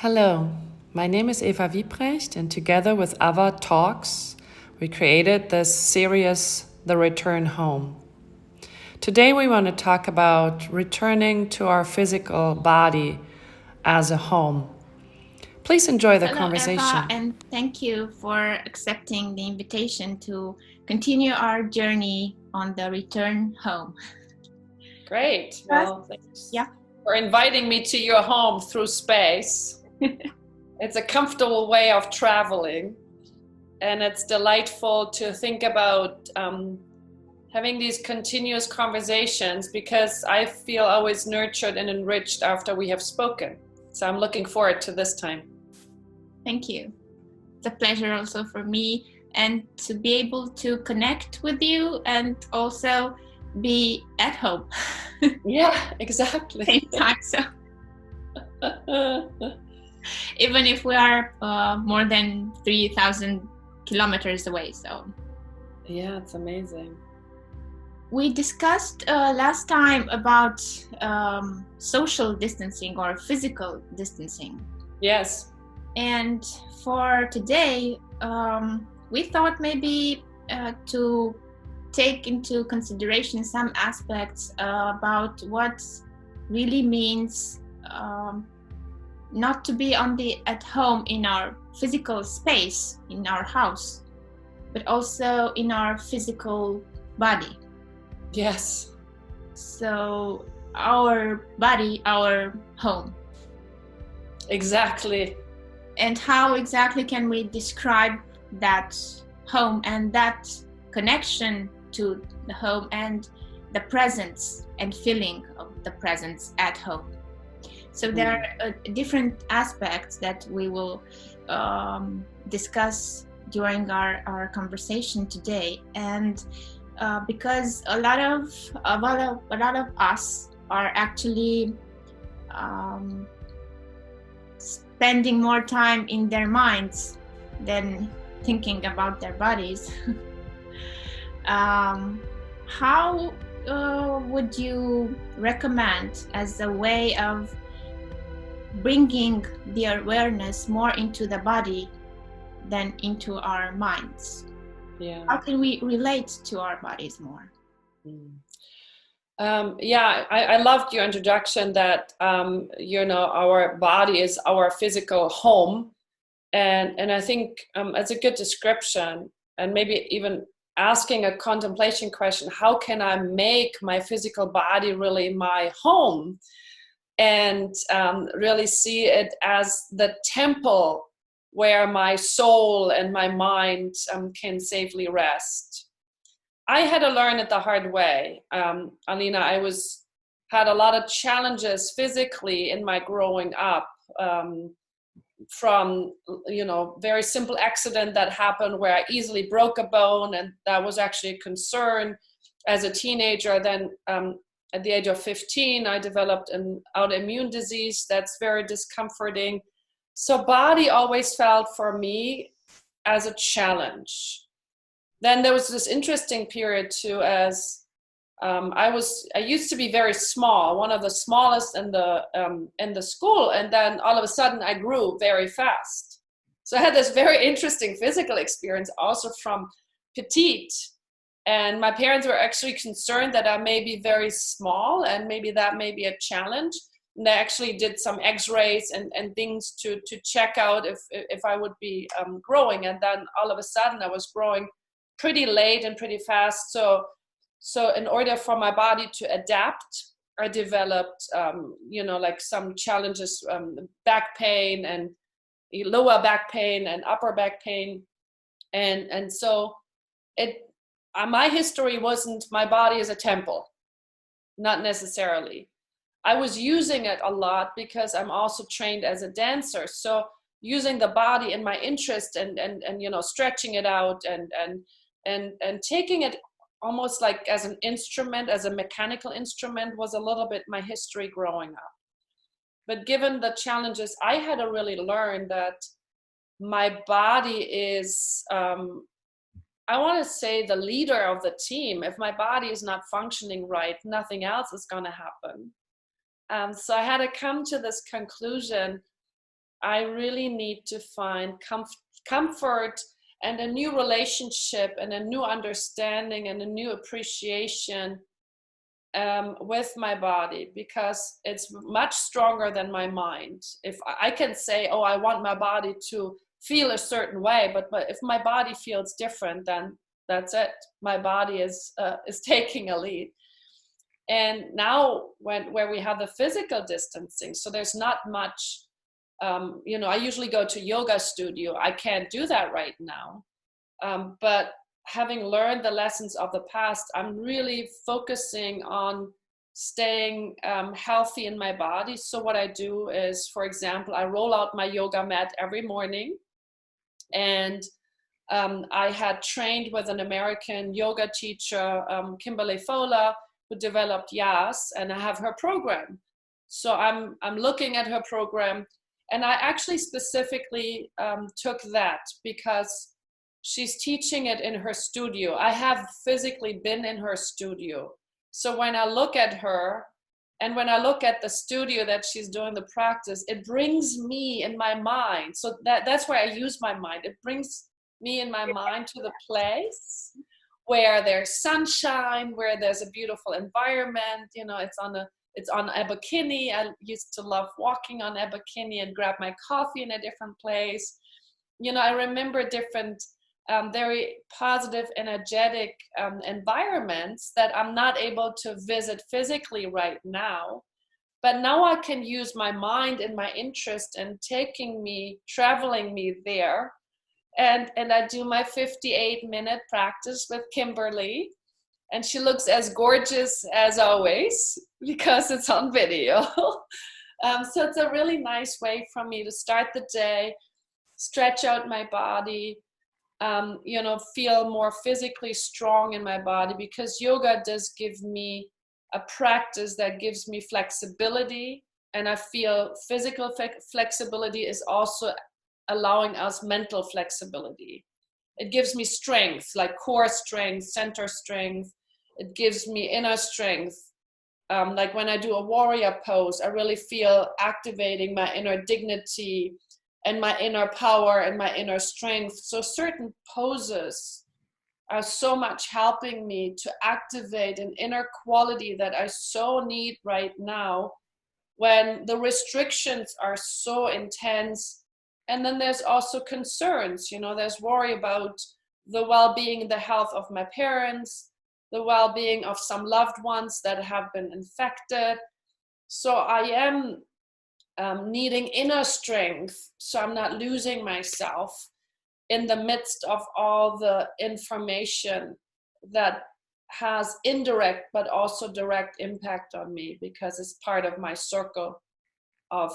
Hello, my name is EvaWieprecht, and together with other talks, we created this series, The Return Home. Today, we want to talk about returning to our physical body as a home. Please enjoy the Hello, conversation. Eva, and thank you for accepting the invitation to continue our journey on the return home. Great. Well, thanks Yeah. for inviting me to your home through space. It's a comfortable way of traveling, and it's delightful to think about having these continuous conversations because I feel always nurtured and enriched after we have spoken. So I'm looking forward to this time. Thank you. It's a pleasure also for me, and to be able to connect with you and also be at home. Yeah, exactly. Same time. So even if we are more than 3,000 kilometers away, so yeah, it's amazing. We discussed last time about social distancing or physical distancing. Yes. And for today, we thought maybe to take into consideration some aspects about what really means not to be at home in our physical space, in our house, but also in our physical body. Yes. So our body, our home. Exactly. And how exactly can we describe that home and that connection to the home and the presence and feeling of the presence at home? So there are different aspects that we will discuss during our conversation today. And because a lot of us are actually spending more time in their minds than thinking about their bodies. How would you recommend as a way of bringing the awareness more into the body than into our minds? Yeah. How can we relate to our bodies more? I loved your introduction that, our body is our physical home. And I think it's a good description, and maybe even asking a contemplation question: how can I make my physical body really my home? And really see it as the temple where my soul and my mind can safely rest. I had to learn it the hard way. Alina, had a lot of challenges physically in my growing up, from very simple accident that happened where I easily broke a bone, and that was actually a concern as a teenager. Then at the age of 15, I developed an autoimmune disease that's very discomforting. So body always felt for me as a challenge. Then there was this interesting period too, as I used to be very small, one of the smallest in the school, and then all of a sudden I grew very fast. So I had this very interesting physical experience also from petite, and my parents were actually concerned that I may be very small and maybe that may be a challenge. And they actually did some X-rays and things to check out if I would be growing. And then all of a sudden I was growing pretty late and pretty fast. So in order for my body to adapt, I developed, like some challenges, back pain and lower back pain and upper back pain. And so my history wasn't my body as a temple, not necessarily. I was using it a lot because I'm also trained as a dancer. So using the body in my interest and stretching it out and taking it almost like as an instrument, as a mechanical instrument, was a little bit my history growing up. But given the challenges, I had to really learn that my body is, I want to say, the leader of the team. If my body is not functioning right, nothing else is going to happen. So I had to come to this conclusion I really need to find comfort and a new relationship and a new understanding and a new appreciation with my body, because it's much stronger than my mind. If I can say, oh, I want my body to feel a certain way, but if my body feels different, then that's it. My body is taking a lead. And now where we have the physical distancing, so there's not much, I usually go to yoga studio. I can't do that right now. But having learned the lessons of the past, I'm really focusing on staying healthy in my body. So what I do is, for example, I roll out my yoga mat every morning. And I had trained with an American yoga teacher, Kimberly Fowler, who developed YAS, and I have her program. So I'm looking at her program, and I actually specifically took that because she's teaching it in her studio. I have physically been in her studio. So when I look at her and when I look at the studio that she's doing the practice, it brings me in my mind. So that's where I use my mind. It brings me in my mind to the place where there's sunshine, where there's a beautiful environment. It's on Ebikini. I used to love walking on Ebikini and grab my coffee in a different place. I remember different very positive, energetic environments that I'm not able to visit physically right now. But now I can use my mind and my interest in traveling me there. And I do my 58-minute practice with Kimberly. And she looks as gorgeous as always because it's on video. So it's a really nice way for me to start the day, stretch out my body, feel more physically strong in my body, because yoga does give me a practice that gives me flexibility. And I feel physical flexibility is also allowing us mental flexibility. It gives me strength, like core strength, center strength. It gives me inner strength. Like when I do a warrior pose, I really feel activating my inner dignity and my inner power and my inner strength. So certain poses are so much helping me to activate an inner quality that I so need right now when the restrictions are so intense. And then there's also concerns, there's worry about the well-being, the health of my parents, the well-being of some loved ones that have been infected. So I am needing inner strength, so I'm not losing myself in the midst of all the information that has indirect but also direct impact on me, because it's part of my circle of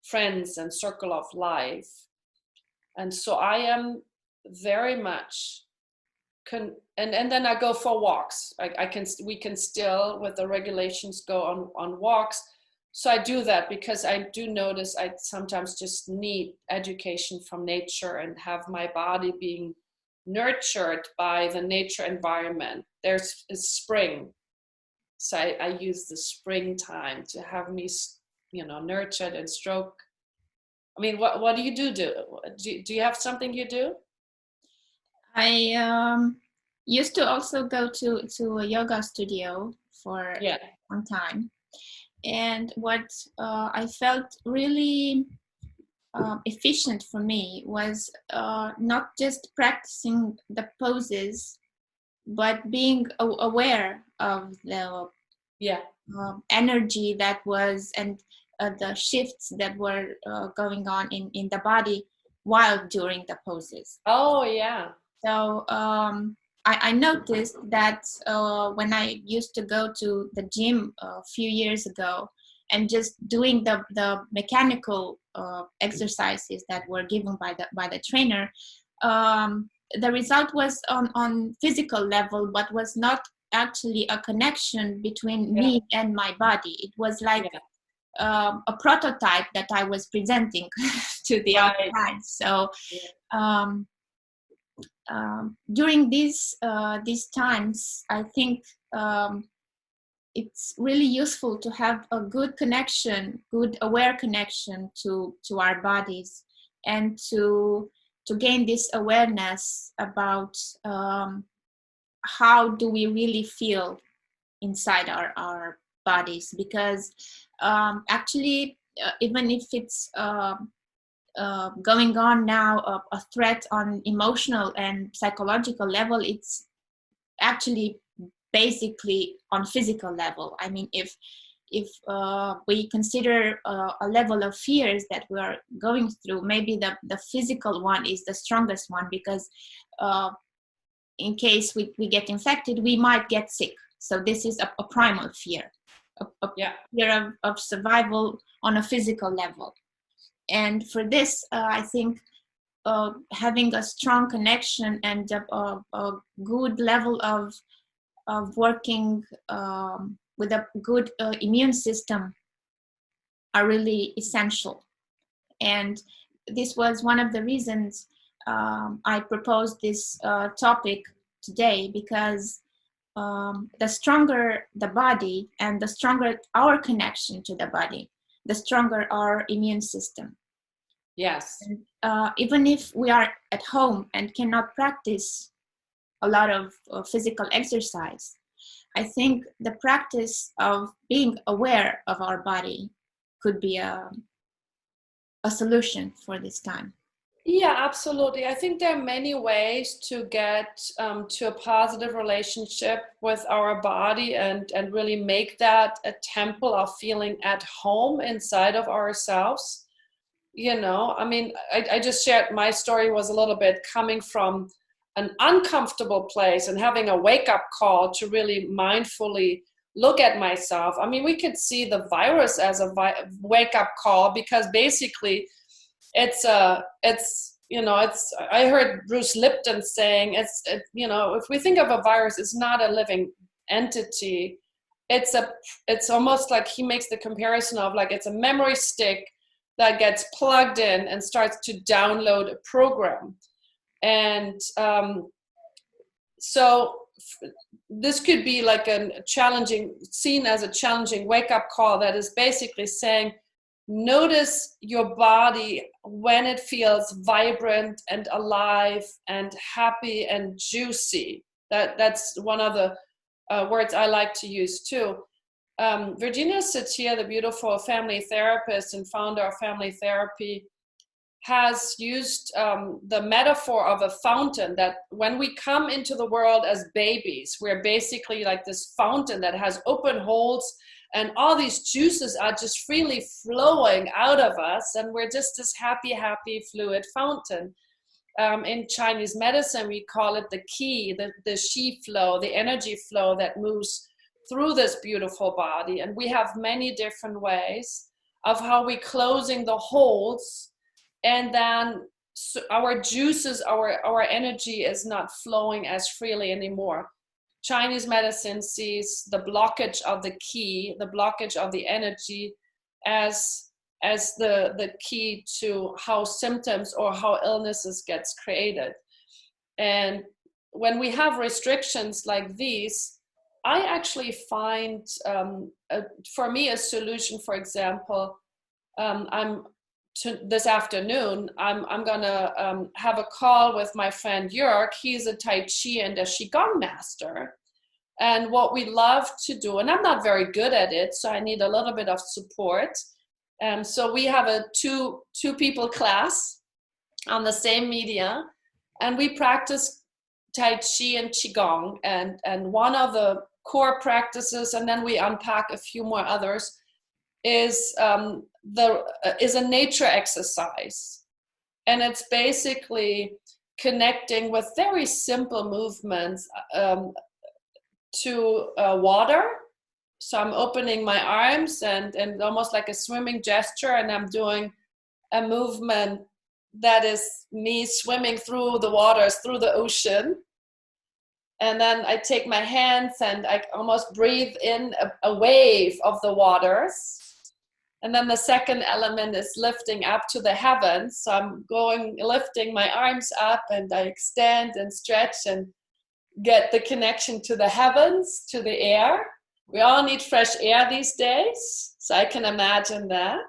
friends and circle of life. And so I am very much and then I go for walks. We can still, with the regulations, go on walks. So I do that because I do notice I sometimes just need education from nature and have my body being nurtured by the nature environment. There's spring. So I use the springtime to have me, nurtured and stroke. I mean, what do you do? Do you have something you do? I used to also go to a yoga studio for a long time. And what I felt really efficient for me was not just practicing the poses, but being aware of the energy that was, and the shifts that were going on in the body while during the poses. Oh, yeah. So I noticed that when I used to go to the gym a few years ago and just doing the mechanical exercises that were given by the trainer, the result was on physical level, but was not actually a connection between me and my body. It was like a prototype that I was presenting to the outside. So during these times, I think it's really useful to have a good connection, good aware connection to our bodies, and to gain this awareness about how do we really feel inside our bodies. Because actually, even if it's going on now, a threat on emotional and psychological level, it's actually basically on physical level. I mean, if we consider a level of fears that we are going through, maybe the physical one is the strongest one, because in case we get infected, we might get sick. So this is a primal fear, a fear of survival on a physical level. And for this, I think having a strong connection and a good level of working with a good immune system are really essential. And this was one of the reasons I proposed this topic today, because the stronger the body and the stronger our connection to the body, the stronger our immune system. Yes. And, even if we are at home and cannot practice a lot of physical exercise, I think the practice of being aware of our body could be a solution for this time. Yeah, absolutely. I think there are many ways to get to a positive relationship with our body and really make that a temple of feeling at home inside of ourselves. You know, I mean, I just shared my story was a little bit coming from an uncomfortable place and having a wake-up call to really mindfully look at myself. I mean, we could see the virus as a wake-up call, because basically I heard Bruce Lipton saying if we think of a virus, it's not a living entity. It's almost like he makes the comparison of like it's a memory stick that gets plugged in and starts to download a program. And so this could be like seen as a challenging wake-up call that is basically saying, notice your body when it feels vibrant and alive and happy and juicy. That's one of the words I like to use too. Virginia Satir, the beautiful family therapist and founder of family therapy, has used the metaphor of a fountain, that when we come into the world as babies, we're basically like this fountain that has open holes, and all these juices are just freely flowing out of us, and we're just this happy fluid fountain. In Chinese medicine, we call it the qi, the qi flow, the energy flow that moves through this beautiful body. And we have many different ways of how we're closing the holes, and then our juices, our energy is not flowing as freely anymore. Chinese medicine sees the blockage of the qi, the blockage of the energy, as the key to how symptoms or how illnesses gets created. And when we have restrictions like these, I actually find, for me, a solution. For example, this afternoon, I'm gonna have a call with my friend Jörg. He's a Tai Chi and a Qigong master. And what we love to do, and I'm not very good at it, so I need a little bit of support. So we have a two people class on the same media, and we practice Tai Chi and Qigong. And one of the core practices, and then we unpack a few more others, is a nature exercise. And it's basically connecting with very simple movements to water. So I'm opening my arms and almost like a swimming gesture, and I'm doing a movement that is me swimming through the waters, through the ocean. And then I take my hands and I almost breathe in a wave of the waters. And then the second element is lifting up to the heavens. So I'm lifting my arms up, and I extend and stretch and get the connection to the heavens, to the air. We all need fresh air these days, so I can imagine that.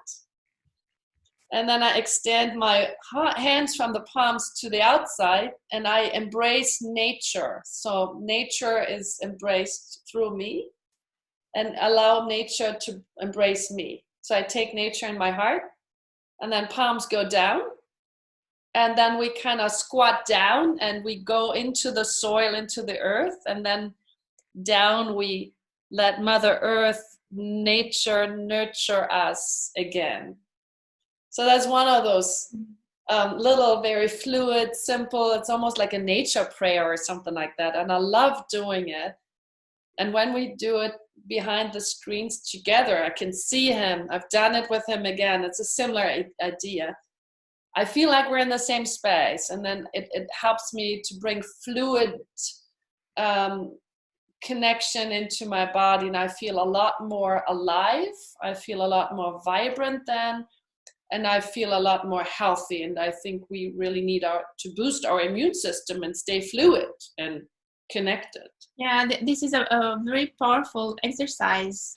And then I extend my hands from the palms to the outside, and I embrace nature. So nature is embraced through me, and allow nature to embrace me. So I take nature in my heart, and then palms go down. And then we kind of squat down and we go into the soil, into the earth. And then down we let Mother Earth, nature, nurture us again. So that's one of those little, very fluid, simple, it's almost like a nature prayer or something like that. And I love doing it. And when we do it behind the screens together, I can see him. I've done it with him again. It's a similar idea. I feel like we're in the same space. And then it helps me to bring fluid connection into my body. And I feel a lot more alive. I feel a lot more vibrant then. And I feel a lot more healthy. And I think we really need to boost our immune system and stay fluid and connected. Yeah, this is a very powerful exercise,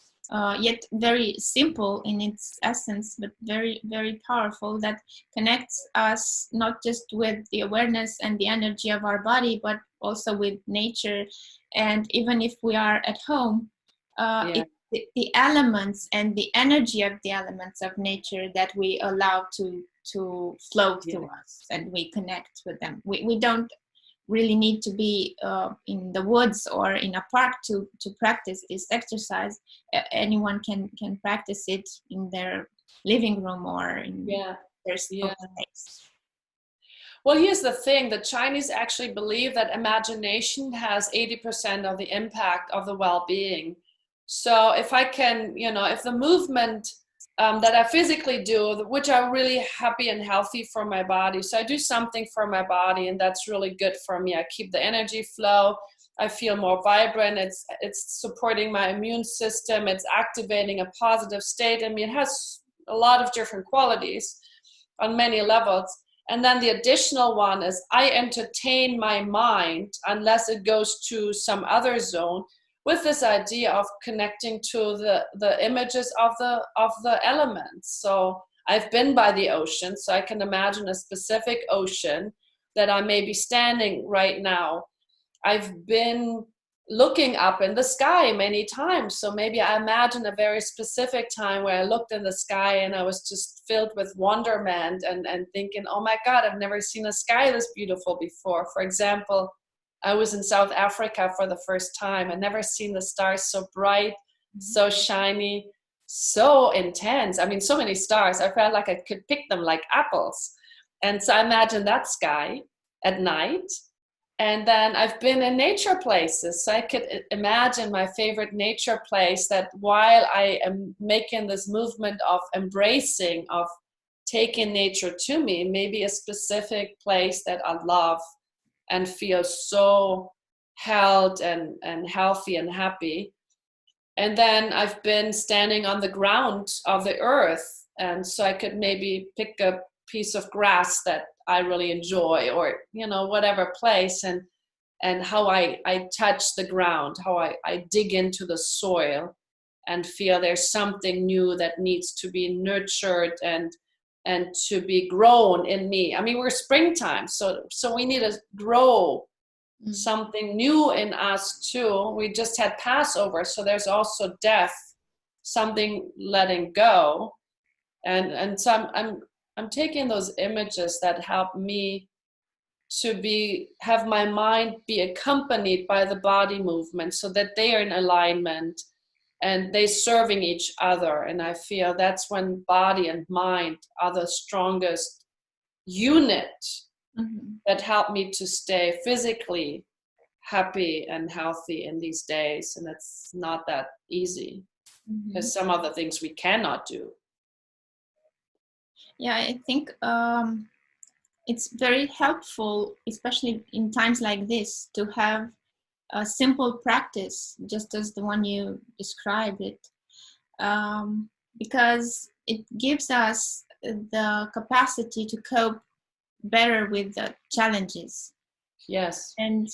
yet very simple in its essence, but very, very powerful, that connects us not just with the awareness and the energy of our body, but also with nature. And even if we are at home, the elements and the energy of the elements of nature that we allow to flow through us, and we connect with them. We don't really need to be in the woods or in a park to practice this exercise. Anyone can practice it in their living room or in their space. Well, here's the thing. The Chinese actually believe that imagination has 80% of the impact of the well-being. So if I can, if the movement that I physically do, which are really happy and healthy for my body. So I do something for my body, and that's really good for me. I keep the energy flow. I feel more vibrant. It's supporting my immune system. It's activating a positive state. I mean, it has a lot of different qualities on many levels. And then the additional one is I entertain my mind unless it goes to some other zone, with this idea of connecting to the images of the elements. So I've been by the ocean, so I can imagine a specific ocean that I may be standing right now. I've been looking up in the sky many times, so maybe I imagine a very specific time where I looked in the sky and I was just filled with wonderment and thinking, oh my God, I've never seen a sky this beautiful before. For example, I was in South Africa for the first time. I'd never seen the stars so bright, so shiny, so intense. I mean, so many stars. I felt like I could pick them like apples. And so I imagined that sky at night. And then I've been in nature places. So I could imagine my favorite nature place, that while I am making this movement of embracing, of taking nature to me, maybe a specific place that I love and feel so held and healthy and happy. And then I've been standing on the ground of the earth, and so I could maybe pick a piece of grass that I really enjoy, or whatever place, and how I touch the ground, how I dig into the soil and feel there's something new that needs to be nurtured and to be grown in me. I mean, we're springtime, so we need to grow something new in us too. We just had Passover, so there's also death, something letting go, and so I'm taking those images that help me to have my mind be accompanied by the body movement, so that they are in alignment and they serving each other. And I feel that's when body and mind are the strongest unit that help me to stay physically happy and healthy in these days. And it's not that easy, because some of the things we cannot do. Yeah, I think it's very helpful, especially in times like this, to have a simple practice, just as the one you described it, because it gives us the capacity to cope better with the challenges. Yes. And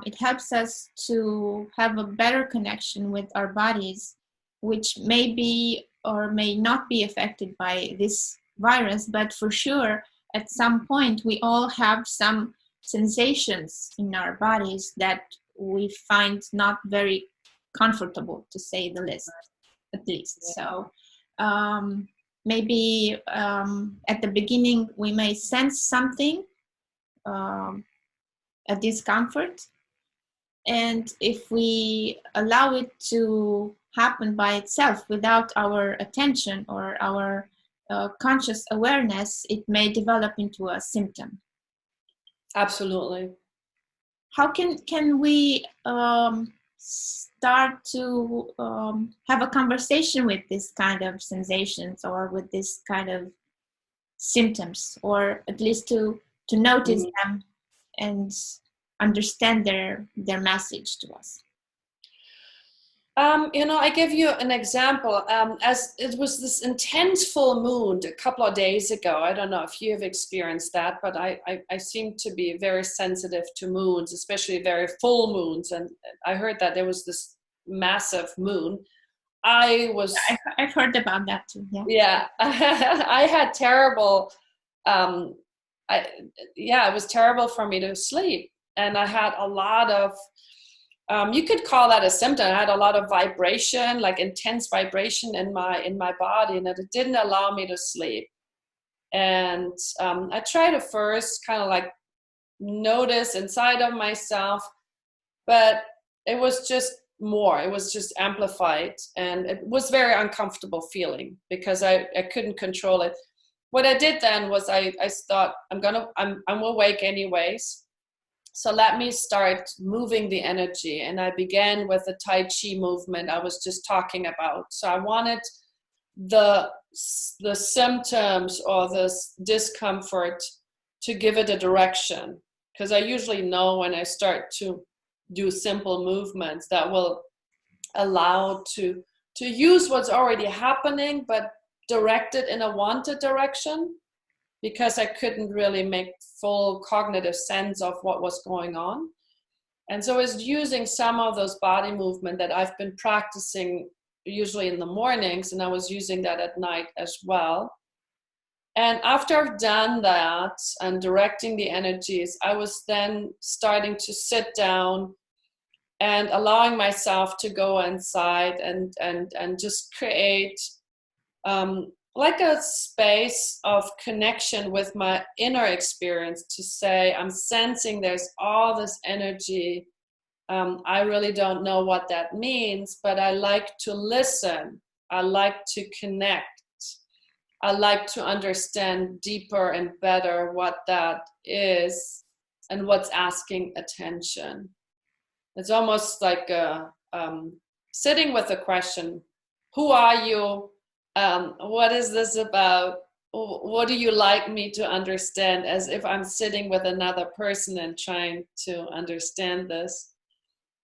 it helps us to have a better connection with our bodies, which may be or may not be affected by this virus, but for sure, at some point, we all have some sensations in our bodies that we find not very comfortable, to say the least, at least. So maybe at the beginning, we may sense something, a discomfort, and if we allow it to happen by itself without our attention or our conscious awareness, it may develop into a symptom. Absolutely. How can we start to have a conversation with this kind of sensations or with this kind of symptoms, or at least to notice them and understand their message to us? I give you an example. As it was this intense full moon a couple of days ago. I don't know if you have experienced that, but I seem to be very sensitive to moons, especially very full moons. And I heard that there was this massive moon. I've heard about that too. Yeah. Yeah, I had terrible. It was terrible for me to sleep, and I had a lot of. You could call that a symptom. I had a lot of vibration, like intense vibration in my body, and it didn't allow me to sleep. And I tried to first kind of like notice inside of myself, but it was just more. It was just amplified, and it was very uncomfortable feeling because I couldn't control it. What I did then was I thought I'm awake anyways. So let me start moving the energy. And I began with the Tai Chi movement I was just talking about. So I wanted the symptoms or this discomfort to give it a direction. Because I usually know when I start to do simple movements that will allow to use what's already happening, but direct it in a wanted direction. Because I couldn't really make full cognitive sense of what was going on. And so I was using some of those body movement that I've been practicing usually in the mornings, and I was using that at night as well. And after I've done that and directing the energies, I was then starting to sit down and allowing myself to go inside and just create like a space of connection with my inner experience, to say, I'm sensing there's all this energy. I really don't know what that means, but I like to listen. I like to connect. I like to understand deeper and better what that is and what's asking attention. It's almost like sitting with a question. Who are you? What is this about? What do you like me to understand? As if I'm sitting with another person and trying to understand this.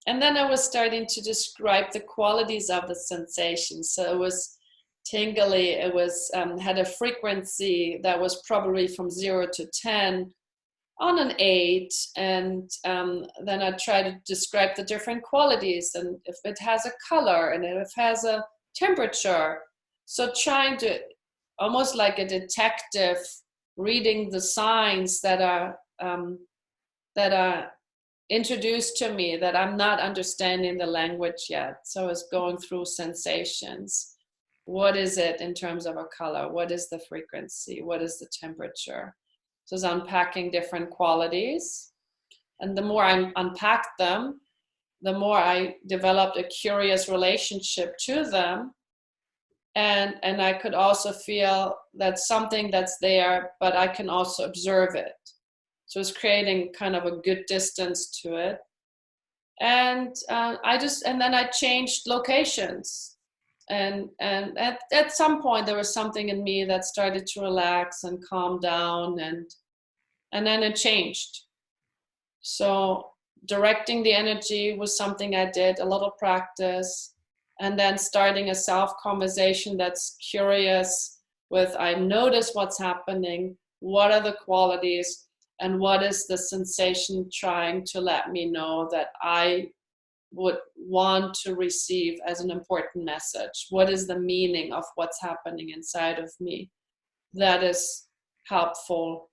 And then I was starting to describe the qualities of the sensation. So it was tingly. It was had a frequency that was probably from 0 to 10 on an 8. And then I try to describe the different qualities, and if it has a color and if it has a temperature. So trying to, almost like a detective, reading the signs that are introduced to me that I'm not understanding the language yet. So it's going through sensations. What is it in terms of a color? What is the frequency? What is the temperature? So it's unpacking different qualities. And the more I unpacked them, the more I developed a curious relationship to them. And I could also feel that something that's there, but I can also observe it. So it's creating kind of a good distance to it. And then I changed locations. And at some point there was something in me that started to relax and calm down, and then it changed. So directing the energy was something I did, a little practice. And then starting a self-conversation that's curious with, I notice what's happening, what are the qualities, and what is the sensation trying to let me know that I would want to receive as an important message? What is the meaning of what's happening inside of me that is helpful?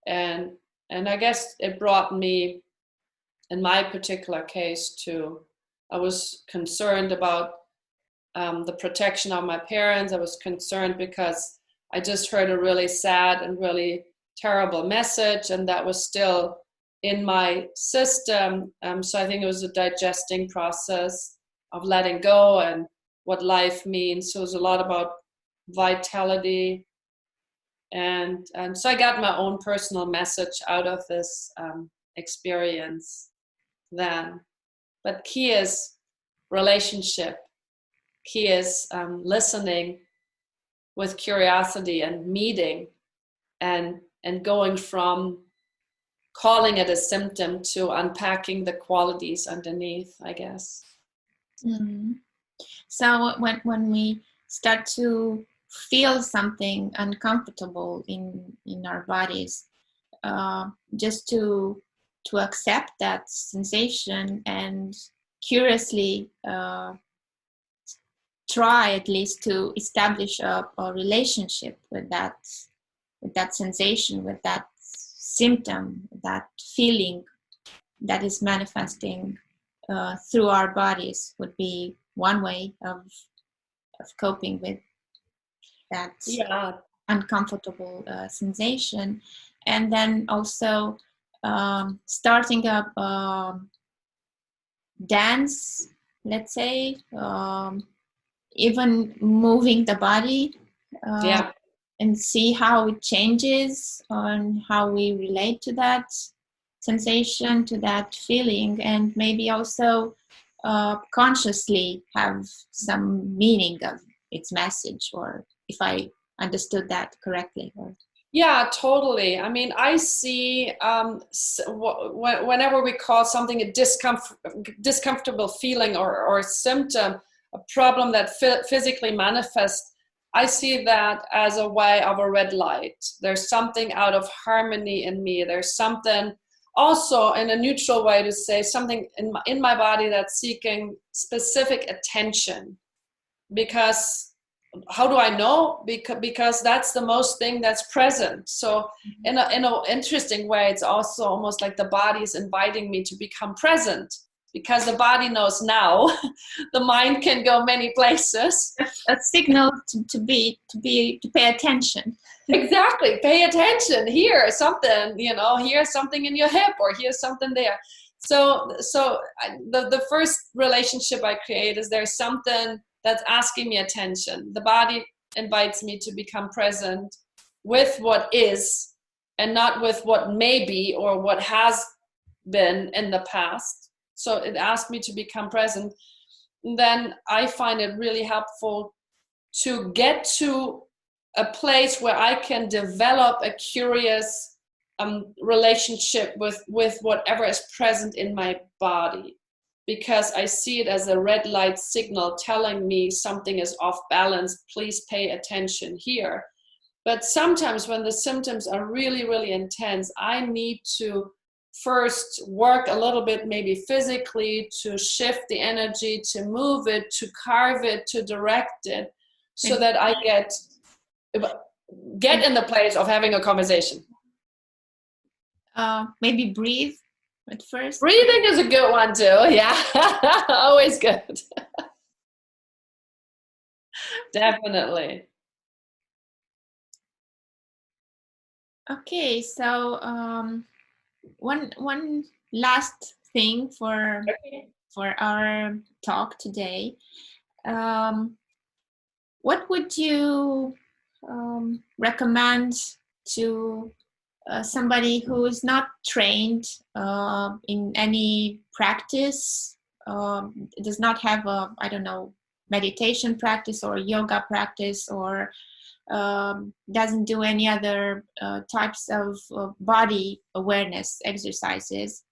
And I guess it brought me, in my particular case, to, I was concerned about the protection of my parents. I was concerned because I just heard a really sad and really terrible message, and that was still in my system. So I think it was a digesting process of letting go and what life means. So it was a lot about vitality. And so I got my own personal message out of this experience then. But key is relationship. Key is listening with curiosity and meeting, and going from calling it a symptom to unpacking the qualities underneath, I guess. Mm-hmm. So when we start to feel something uncomfortable in our bodies, just to accept that sensation and curiously try at least to establish a relationship with that sensation, with that symptom, that feeling that is manifesting through our bodies, would be one way of coping with that uncomfortable sensation. And then also starting up dance, let's say, even moving the body, and see how it changes and how we relate to that sensation, to that feeling, and maybe also consciously have some meaning of its message, or if I understood that correctly. Yeah, totally. I mean, I see whenever we call something a discomfortable feeling or symptom, a problem that physically manifests, I see that as a way of a red light. There's something out of harmony in me. There's something also, in a neutral way to say, something in my body that's seeking specific attention. Because how do I know? Because that's the most thing that's present. So in an interesting way, it's also almost like the body is inviting me to become present, because the body knows now the mind can go many places. A signal to pay attention. Exactly, pay attention. Here's something, here's something in your hip, or here's something there. So the first relationship I create is there's something that's asking me attention. The body invites me to become present with what is, and not with what may be or what has been in the past. So it asked me to become present. And then I find it really helpful to get to a place where I can develop a curious relationship with whatever is present in my body, because I see it as a red light signal telling me something is off balance. Please pay attention here. But sometimes when the symptoms are really, really intense, I need to first work a little bit, maybe physically, to shift the energy, to move it, to carve it, to direct it, so that I get in the place of having a conversation. Maybe breathe at first. Breathing is a good one too. Yeah, always good. Definitely. Okay, so one last thing for our talk today. What would you recommend to somebody who is not trained in any practice, does not have a, meditation practice or yoga practice, or doesn't do any other types of body awareness exercises?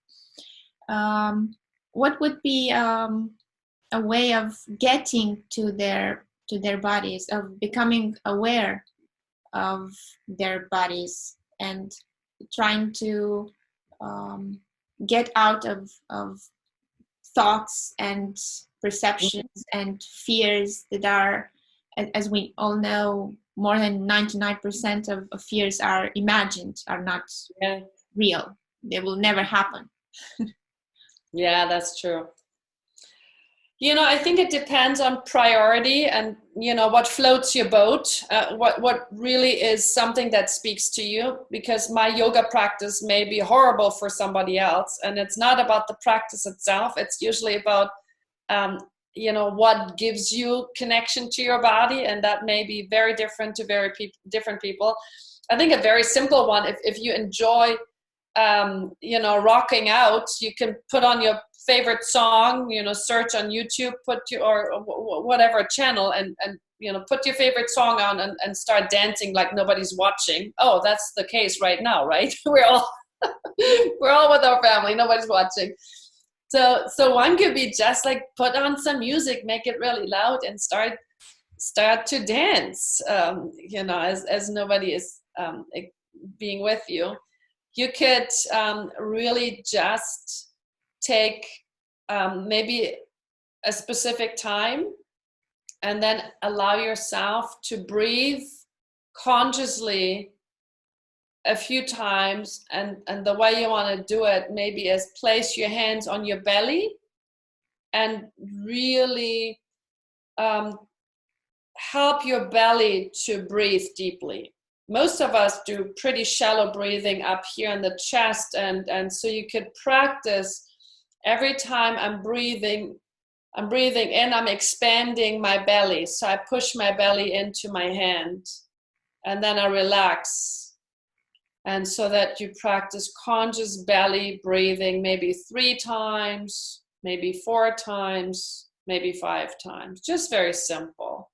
What would be a way of getting to their bodies, of becoming aware of their bodies, and trying to get out of thoughts and perceptions and fears that are, as we all know, more than 99% of fears are imagined, are not real. They will never happen. Yeah, that's true. I think it depends on priority and, what floats your boat, what really is something that speaks to you, because my yoga practice may be horrible for somebody else. And it's not about the practice itself. It's usually about, what gives you connection to your body. And that may be very different to different people. I think a very simple one, if you enjoy, rocking out, you can put on your favorite song, search on YouTube, or whatever channel, and put your favorite song on and start dancing like nobody's watching. Oh, that's the case right now, right? We're all with our family, nobody's watching. So one could be just like put on some music, make it really loud, and start to dance. As nobody is being with you. You could really just take maybe a specific time and then allow yourself to breathe consciously a few times. And the way you want to do it maybe is place your hands on your belly and really help your belly to breathe deeply. Most of us do pretty shallow breathing up here in the chest, and so you could practice every time I'm breathing in, I'm expanding my belly. So I push my belly into my hand and then I relax. And so that you practice conscious belly breathing maybe 3 times, maybe 4 times, maybe 5 times. Just very simple.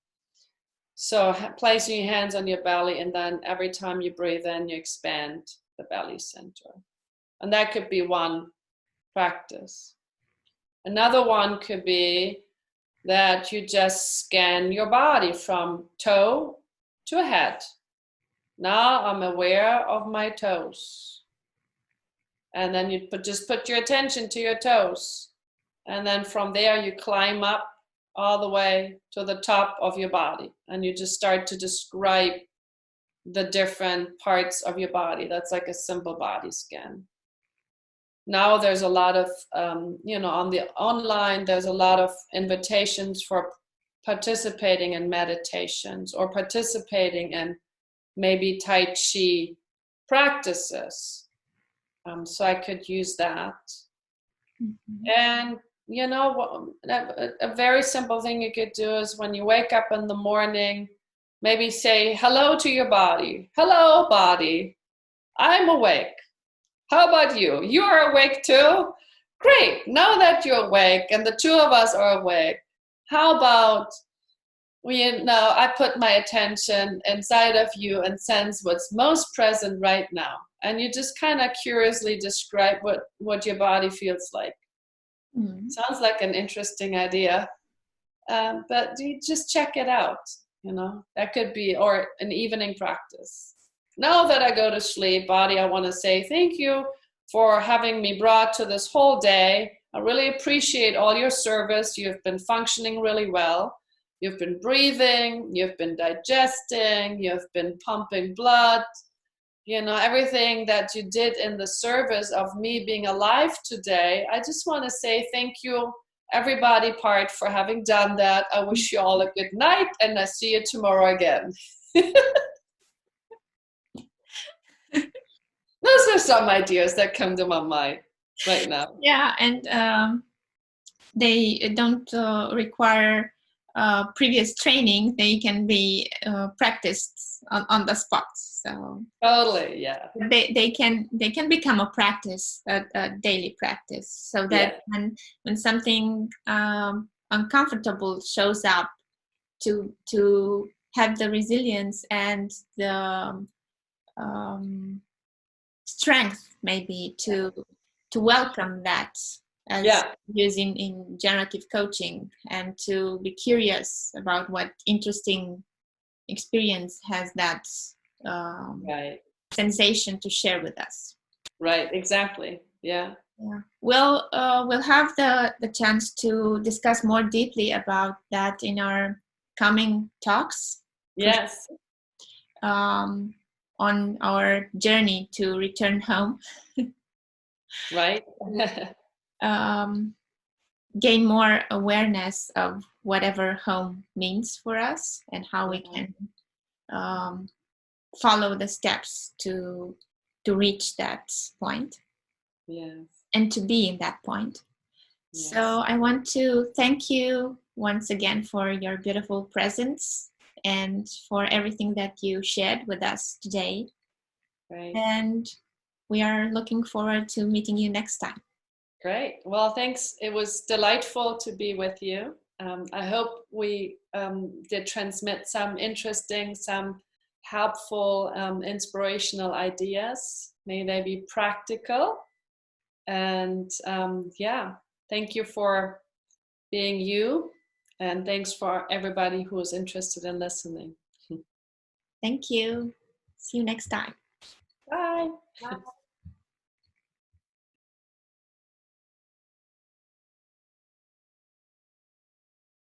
So placing your hands on your belly, and then every time you breathe in, you expand the belly center. And that could be one practice. Another one could be that you just scan your body from toe to head. Now I'm aware of my toes. And then you just put your attention to your toes. And then from there you climb up all the way to the top of your body. And you just start to describe the different parts of your body. That's like a simple body scan. Now there's a lot of, on the online, there's a lot of invitations for participating in meditations or participating in maybe Tai Chi practices. So I could use that. Mm-hmm. And a very simple thing you could do is when you wake up in the morning, maybe say hello to your body. Hello, body. I'm awake. How about you? You are awake too? Great. Now that you're awake and the 2 of us are awake, how about I put my attention inside of you and sense what's most present right now. And you just kind of curiously describe what your body feels like. Mm-hmm. Sounds like an interesting idea, but you just check it out. That could be, or an evening practice. Now that I go to sleep, body, I want to say thank you for having me brought to this whole day. I really appreciate all your service. You've been functioning really well. You've been breathing, you've been digesting, you've been pumping blood. Everything that you did in the service of me being alive today. I just want to say thank you, everybody part, for having done that. I wish you all a good night, and I see you tomorrow again. Those are some ideas that come to my mind right now. Yeah, and they don't require previous training. They can be practiced on the spot. So totally, yeah. They can become a practice, a daily practice, so that when something uncomfortable shows up, to have the resilience and the strength maybe to welcome that, as using in generative coaching, and to be curious about what interesting experience has that sensation to share with us. Right, exactly. Yeah. Yeah. We'll have the chance to discuss more deeply about that in our coming talks. Yes. On our journey to return home. Right. Gain more awareness of whatever home means for us and how we can follow the steps to reach that point. Yes. And to be in that point. Yes. So I want to thank you once again for your beautiful presence and for everything that you shared with us today. Right. And we are looking forward to meeting you next time. Great. Well, thanks. It was delightful to be with you. I hope we did transmit some interesting, some helpful, inspirational ideas. May they be practical. And yeah, thank you for being you. And thanks for everybody who is interested in listening. Thank you. See you next time. Bye. Bye.